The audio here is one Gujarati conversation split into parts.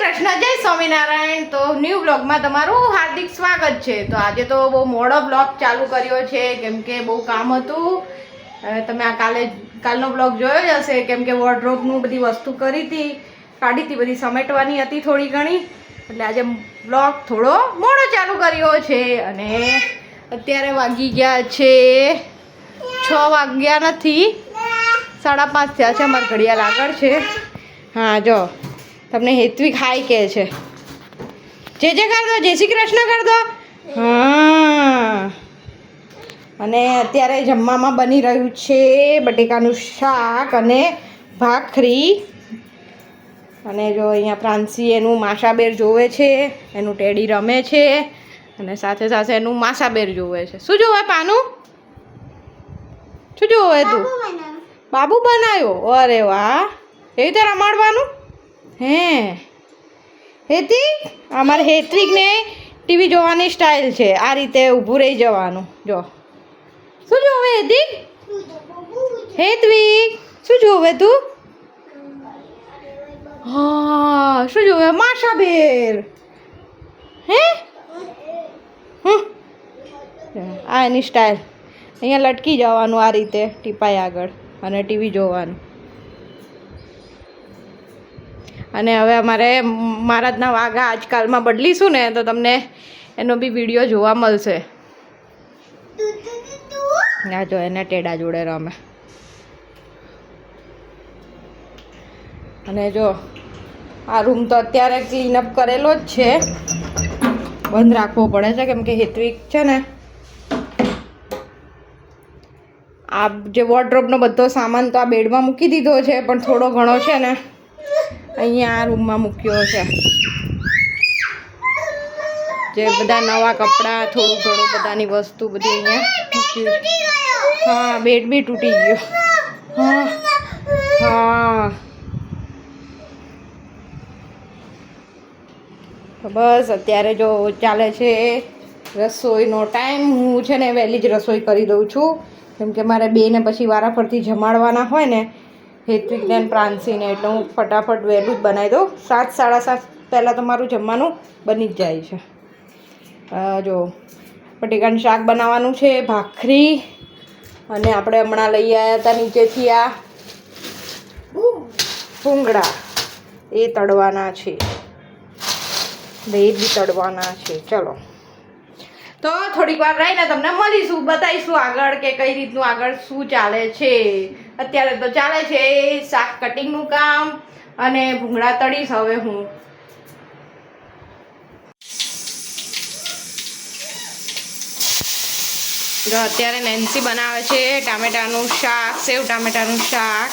કૃષ્ણ, જય સ્વામિનારાયણ। તો ન્યૂ બ્લોગમાં તમારું હાર્દિક સ્વાગત છે। તો આજે તો બહુ મોડો બ્લોગ ચાલુ કર્યો છે કેમ કે બહુ કામ હતું। તમે આ કાલનો બ્લોગ જોયો જ હશે કેમ કે વોર્ડરોબનું બધી વસ્તુ કાઢી હતી, બધી સમેટવાની હતી થોડી ઘણી, એટલે આજે બ્લોગ થોડો મોડો ચાલુ કર્યો છે। અને અત્યારે વાગી ગયા છે 6 વાગ્યા નથી, 5:30 થયા છે। અમારી ઘડિયાળ આગળ છે। હા જો તમને હેત્વિક હાય કહે છે, જે કર દો, જય શ્રી કૃષ્ણ કર દો। હા, અને અત્યારે જમવામાં બની રહ્યું છે બટેકાનું શાક અને ભાખરી। અને જો અહીંયા પ્રાંસી એનું માસાબેર જોવે છે, એનું ટેડી રમે છે, અને સાથે સાથે એનું માસાબેર જોવે છે। શું જોવે પાનું? શું જોવે તું? બાબુ બનાવ્યો? અરે વાહ, એવી રીતે રમાડવાનું હે હેતિક? અમારે હેત્વિકને ટીવી જોવાની સ્ટાઇલ છે, આ રીતે ઊભું રહી જવાનું। જો શું જોવે હેતિક? હેત્વિક શું જોવે તું? હા, શું જોવે? માસાબેર હે? આ એની સ્ટાઇલ, અહીંયા લટકી જવાનું આ રીતે ટીપાઈ આગળ અને ટીવી જોવાનું। અને હવે અમારે મહારાજના વાઘા આજકાલમાં બદલીશું ને તો તમને એનો બી વિડીયો જોવા મળશે। ના જો એને ટેડા જોડે રમે। અને જો આ રૂમ તો અત્યારે ક્લીનઅપ કરેલો જ છે, બંધ રાખવો પડે છે કેમ કે હેત્વિક છે ને આ જે વોર્ડરોબનો બધો સામાન તો આ બેડમાં મૂકી દીધો છે, પણ થોડો ઘણો છે ને અહીંયા આ રૂમમાં મૂક્યો છે, જે બધા નવા કપડાં, થોડું ઘણું બધાની વસ્તુ બધી અહીંયા મૂક્યું છે। હા, બેડ બી તૂટી ગયો। હા હા, તો બસ અત્યારે જો ચાલે છે રસોઈનો ટાઈમ। હું છે ને વહેલી જ રસોઈ કરી દઉં છું કેમ કે મારે બેને પછી વારાફરતી જમાડવાના હોય ને, હેત્વિકને પ્રાંસીને, એટલે હું ફટાફટ વહેલું જ બનાવી દઉં। 7, 7:30 પહેલાં તો મારું જમવાનું બની જ જાય છે। જો બટેકાનું શાક બનાવવાનું છે, ભાખરી, અને આપણે હમણાં લઈ આવ્યા હતા નીચેથી આ ભૂંગળા, એ તળવાના છે, એ બી તળવાના છે। ચલો તો થોડીક વાર રહીને તમને મળીશું, બતાવીશું આગળ કે કઈ રીતનું આગળ શું ચાલે છે। અત્યારે તો ચાલે છે શાક કટિંગનું કામ અને ભૂંગળા તળીશ હવે હું। જો અત્યારે નેન્સી બનાવે છે ટામેટાનું શાક, સેવ ટામેટાનું શાક।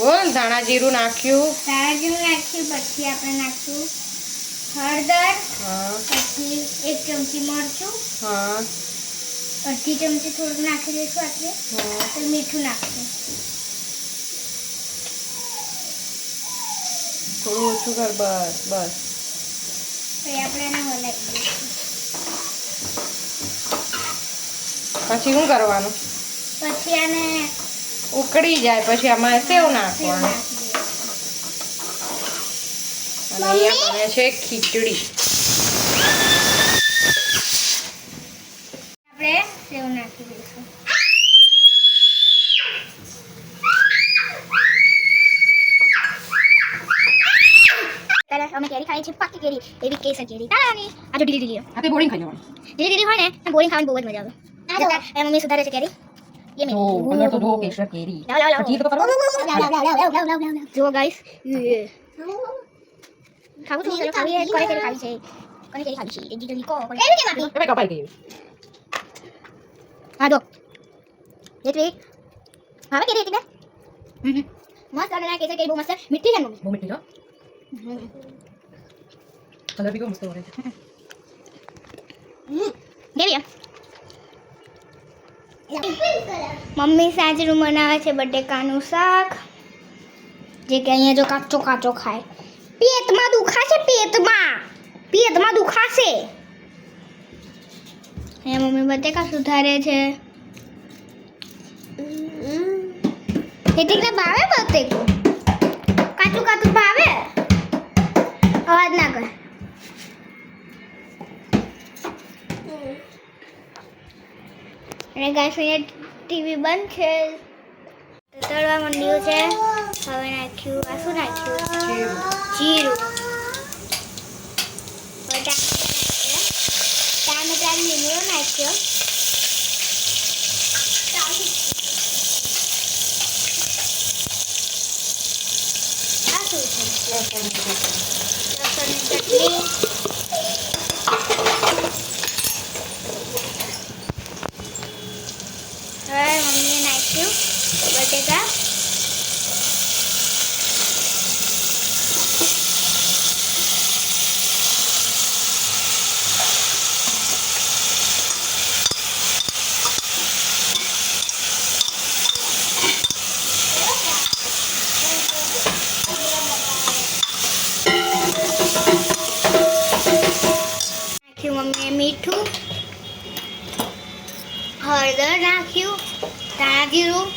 બોલ, ધાણા જીરું નાખ્યું, પછી આપણે નાખશું હળદર, પછી 1 ચમચી મરચું, અડધી ચમચી થોડું નાખી દઈશું આપણે, તો મીઠું નાખશું, થોડું ઓછું કર, બસ બસ। પછી આપણે એને હલાવી દઈશું। પછી શું કરવાનું? પછી આને ઉકળી જાય પછી આમાં સેવ સેવ નાખવાનું। નાખી દઈશું। અને અહીંયા બને છે ખીચડી। આપણે સેવ નાખી દઈશું। અમે કેરી ખાઈ છે, પાકી કેરી, એવી કેસર કેરી। આ જો ઢીલી ઢીલી, આ તો બોરિંગ ખાઈ લેવાનું। ઢીલી ઢીલી હોય ને બોરિંગ ખાવાની બહુ જ મજા આવે। એ મમ્મી સુધારે છે કેરી, ये मैं કલર તો જો કેસર કેરી। लाओ પછી તો કરો। जो गाइस ये खाओ तो चलो खाइए। कोने केरी खावी છે, कोने केरी खावी છે, एक जल्दी को कोने केरी के તમે કપાઈ ગઈ। हां दो ये हां केरी હતી ને મસ્ત અને કેસર કેરી બહુ મસ્ત મીઠી છે મમ્મી, બહુ મીઠી છો, કલર બી બહુ મસ્ત હોય છે। દેવી મમ્મી સાંજનું બનાવે છે બટેકાનું શાક, જે કે અહીંયા જો કાચો કાચો ખાય પેટમાં દુખાશે પેટમાં દુખાશે એ મમ્મી બટેકા સુધારે છે એટલે ભાવે બટેકો કાચું ભાવે અવાજ ના કર અને ગાઈસ અહીંયા ટીવી બંધ છે તળવા માંડ્યું છે હવે નાખ્યું આ શું નાખ્યું જીરું ટામેટા લીમડો નાખ્યો આ શું છે લસણની ચટણી હવે મમ્મીએ નાખ્યું બટેકા મમ્મીએ મીઠું હળદર નાખ્યું ધાણા જીરું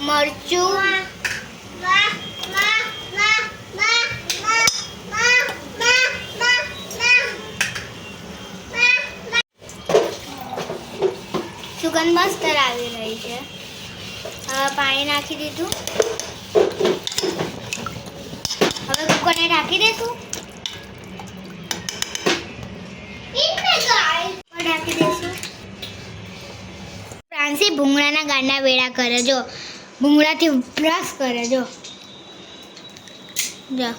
મરચું સુગંધ મસ્ત આવી રહી છે હવે પાણી નાખી દીધું હવે કુકરને ઢાંકી દઈશું ઢાંકી દઈશું ફ્રાન્સી ભૂંગળાના ગાંડા વેળા કરે જો ભૂંગળાથી બ્રશ કરે જો હવે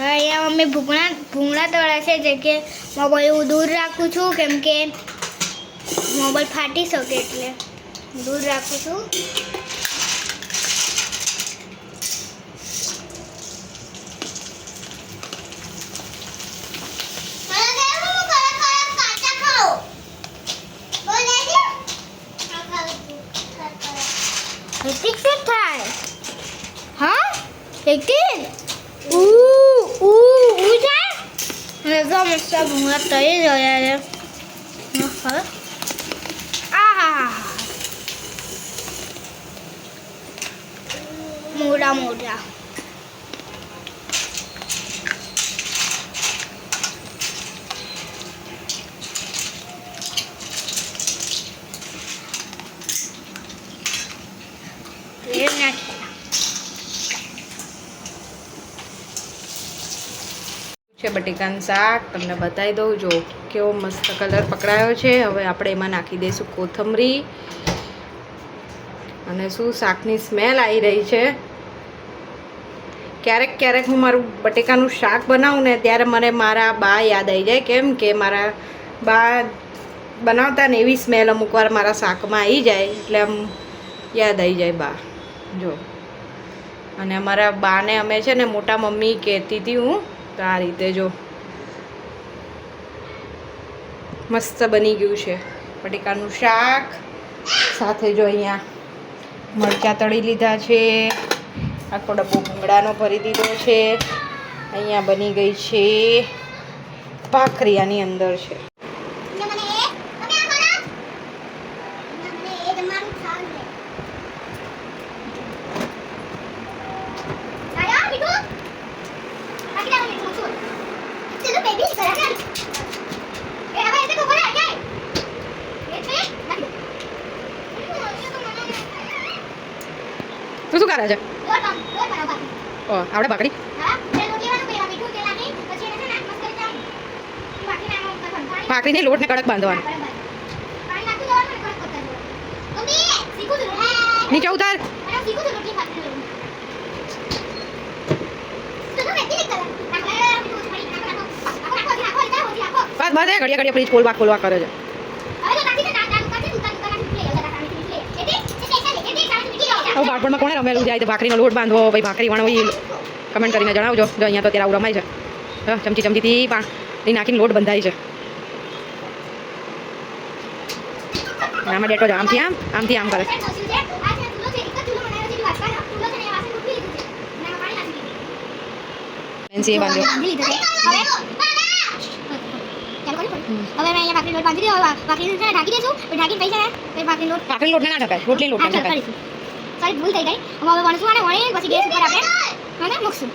અહીંયા મમ્મી ભૂંગળા તળે છે જે કે મોબાઈલ હું દૂર રાખું છું કેમ કે મોબાઈલ ફાટી શકે એટલે દૂર રાખું છું હેક્ટિક શું થાય હા હેક્ટિક જાય અને જો મસ્ત ભૂંગળા તળી રહ્યા છે હવે મોટા છે બટેકાનું શાક તમને બતાવી દઉં જો કેવો મસ્ત કલર પકડાયો છે હવે આપણે એમાં નાખી દઈશું કોથમરી અને શું શાકની સ્મેલ આવી રહી છે ક્યારેક હું મારું બટેકાનું શાક બનાવું ને ત્યારે મને મારા બા યાદ આવી જાય કેમ કે મારા બા બનાવતા ને એવી સ્મેલ અમુક વાર મારા શાકમાં આવી જાય એટલે આમ યાદ આવી જાય બા જો અને અમારા બાને અમે છે ને મોટા મમ્મી કહેતી હતી હું તો આ રીતે જો મસ્ત બની ગયું છે બટેકાનું શાક સાથે જો અહીંયા મરચાં તળી લીધા છે આખો ડબ્બો ભૂંગળાનો ભરી દીધો છે અહીંયા બની ગઈ છે ભાખરી આની અંદર છે તું શું કરે છે આવડે ભાખરી ભાખરીને લોટને કડક બાંધવાનો નીચે ઉતાર બસ ઘડિયા પ્લીઝ ખોલવા કરે છે બાળપણમાં કોણે રમેલું જાય તો ભાખરીનો લોટ બાંધવો ભાઈ ભાખરી વણવી કમેન્ટ કરીને જણાવજો જો અહીંયા તો અત્યારે આવું રમાય છે ચમચીથી પાણી નાખીને લોટ બંધાય છે આમાં ડેટો આમથી આમ કરે એનસી બાંધો. બાંધી લીધો છે. હવે ચાલુ કરી પડે. હવે મેં અહીંયા ભાખરી લોટ બાંધી દીધો. હવે ભાખરીને છે ને ઢાંકી દઈશું. પછી ઢાંકીને પૈસા ને પછી ભાખરી લોટ ભાખરી લોટ ના ઢકાય, રોટલી લોટ ના ઢકાય. કરીશું. સારી ભૂલ થઈ ગઈ. હવે વણશું અને વણી પછી ગેસ ઉપર આપણે અને મૂકશું.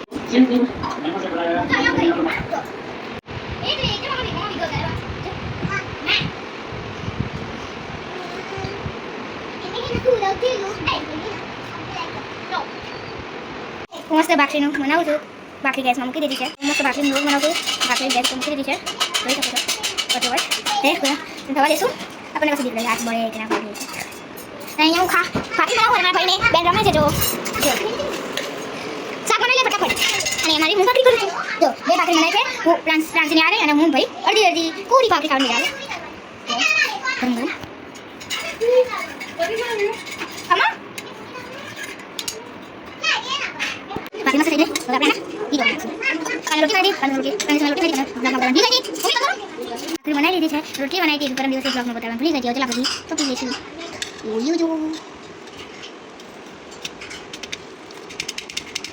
હું મસ્ત ભાખરીનું બનાવું છું. ભાખરી ગેસમાં મૂકી દીધી છે. મસ્ત ભાખરીનું લોટ બનાવું છું. ભાખરી ગેસ પર મૂકી દીધી છે. જોઈ શકો છો. બરોબર થવા દઈશું. આપણને પછી દીકરી હાથ બળે કે ના બળે. અહીંયા હું ભાખરી બનાવું અને મારા ભાઈને બેન રમે છે. જો શાક બનાવી લે ફટાફટ. અને અમારી હું ભાખરી કરું છું. જો બે ભાખરી બનાવી છે. હું રાંધીને આવે અને હું ભાઈ અડધી પૂરી ભાખરી ખાવાની આવે. ગરમ ગરમ આમાં ભાખરી મસ્ત થઈ ગઈ. હવે આપણે ઈ રોટી બનાવી દીધી છે. રોટલી બનાવી દીધી. પરમ દિવસે બ્લોગમાં બતાવવાનું ભૂલી ગઈ. ચલા પછી તો પી લઈશું.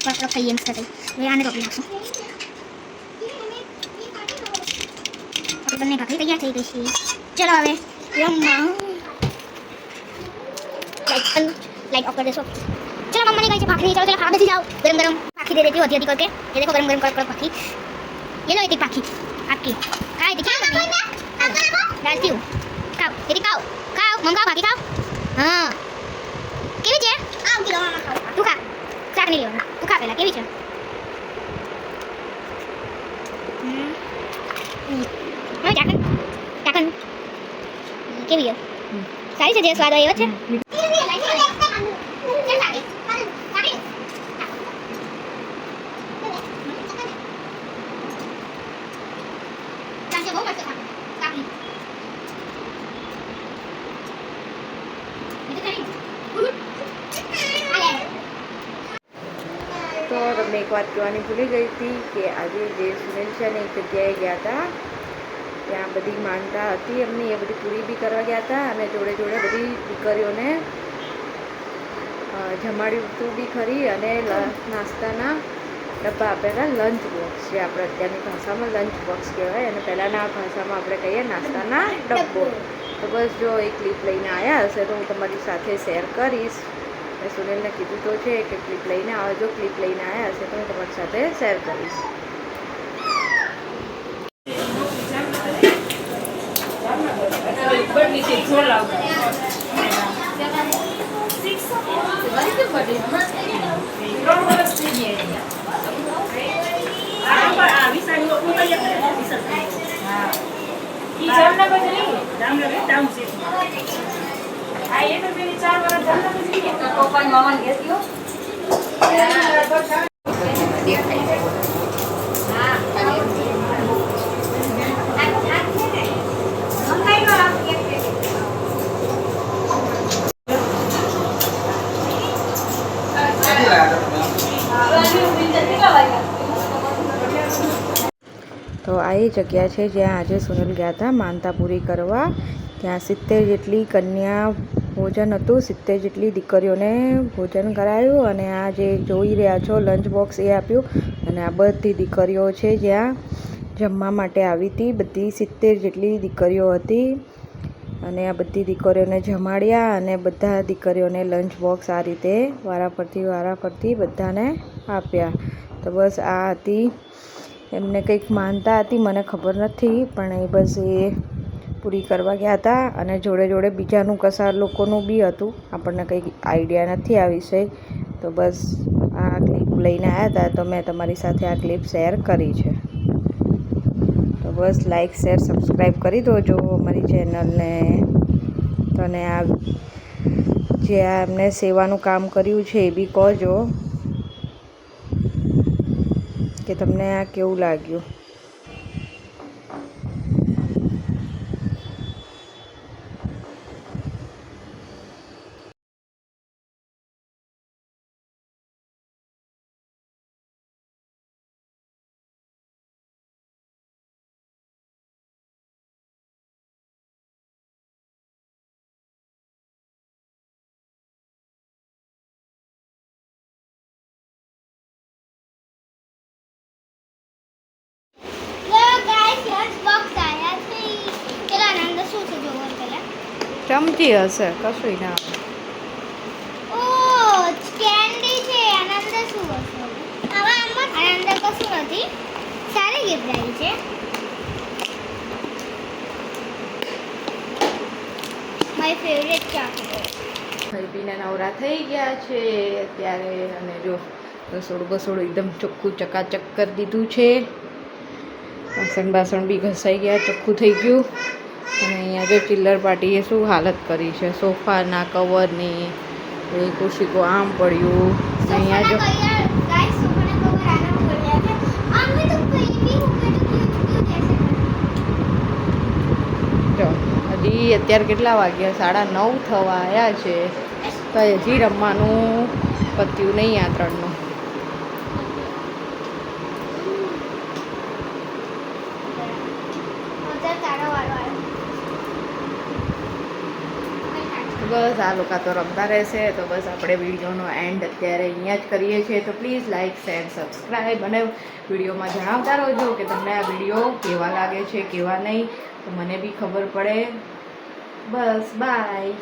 બસ ખાઈએ મસ્ત થઈ. હવે આને રોટલી નાખશું. બંને ભાખરી તૈયાર થઈ ગઈ છે. ચલો હવે રમવા. लाइट ऑफ कर दे सो. चलो मम्मा ने कही है भाखरी. चलो चलो खा बेसी जाओ. गरम गरम भाखरी दे देती हूँ आधी आधी करके. ये देखो गरम गरम कड़क कड़क भाखरी. ये लो एक एक भाखरी आपकी. खाए देखिए डालती हूँ. खाओ ये खाओ खाओ मम्मा भाखरी खाओ. हाँ केवी છે? તું ખા. શાક નહીં લેવાનું. તું ખા પહેલા. કેવી છે? હવે ચાકન ચાકન કેવી છે? સારી છે. જે સ્વાદ હોય એવો છે. તો તમને એક વાત કહેવાની ભૂલી ગઈ હતી કે આજે જે સુનિલ છે ને એક જગ્યાએ ગયા હતા. ત્યાં બધી માનતા હતી એમની, એ બધી પૂરી બી કરવા ગયા હતા અને જોડે જોડે બધી દીકરીઓને જમાડ્યું હતું બી ખરી. અને નાસ્તાના ડબ્બા આપેલા, લંચ બોક્સ, જે આપણે અત્યારની ભાષામાં લંચ બોક્સ કહેવાય અને પહેલાંના ભાષામાં આપણે કહીએ નાસ્તાના ડબ્બો. તો બસ જો એ ક્લિપ લઈને આવ્યા હશે તો હું તમારી સાથે શેર કરીશ. મેં સુનિલને કીધું તો છે કે ક્લિપ લઈને આવજો. ક્લિપ લઈને આવ્યા હશે તો હું તમારી સાથે શેર કરીશ. તો આ એ જગ્યા છે જ્યાં આજે સુનિલ ગયા હતા માનતા પૂરી કરવા. ત્યાં 70 જેટલી કન્યા ભોજન હતું. 70 જેટલી દીકરીઓને ભોજન કરાયું અને આ જે જોઈ રહ્યા છો લંચ બોક્સ એ આપ્યું. અને આ બધી દીકરીઓ છે જ્યાં જમવા માટે આવી હતી. બધી 70 જેટલી દીકરીઓ હતી અને આ બધી દીકરીઓને જમાડ્યા અને બધા દીકરીઓને લંચ બોક્સ આ રીતે વારાફરતી બધાને આપ્યા. તો બસ આ હતી એમને કંઈક માનતા હતી, મને ખબર નથી, પણ એ બસ એ પૂરી કરવા ગયા હતા. અને જોડે જોડે બીજાનું કસા લોકોનું બી હતું, આપણને કંઈક આઈડિયા નથી આ વિષય. તો બસ આ ક્લિપ લઈને આવ્યા હતા તો મેં તમારી સાથે આ ક્લિપ શેર કરી છે. તો બસ લાઈક શેર સબસ્ક્રાઈબ કરી દોજો અમારી ચેનલને. તો અને આ જે આ એમને સેવાનું કામ કર્યું છે એ બી કહેજો કે તમને આ કેવું લાગ્યું. ચમચી હશે, કશું ના. ઓ કેન્ડી છે. આના અંદર શું હશે? આના અંદર કશું નથી. સારી ગિફ્ટ આવી છે. My favourite chocolate. ખાઈ પીને નવરા થઈ ગયા છે અત્યારે, અને જો રસોડું બસોડું એકદમ ચોખ્ખું ચકાચક કરી દીધું છે. વાસણ બાસણ બી ઘસાઈ ગયા, ચોખ્ખું થઈ ગયું. અને અહીંયા જો ચિલ્લર પાર્ટીએ શું હાલત કરી છે, સોફાના કવરની. એ કુશીકો આમ પડ્યું. અને અહીંયા જો જો હજી અત્યારે કેટલા વાગ્યા? 9:30 થવા આવ્યા છે, તો હજી રમવાનું પત્યું નહીં આ 3નું. બસ આ લોકો તો રમતા રહેશે. તો બસ આપણે વિડીયોનો એન્ડ અત્યારે અહીંયા જ કરીએ છીએ. તો પ્લીઝ લાઇક શેર સબસ્ક્રાઈબ અને વિડીયોમાં જણાવતા રહેજો કે તમને આ વિડીયો કેવા લાગે છે, કેવા નહીં, તો મને બી ખબર પડે. બસ બાય.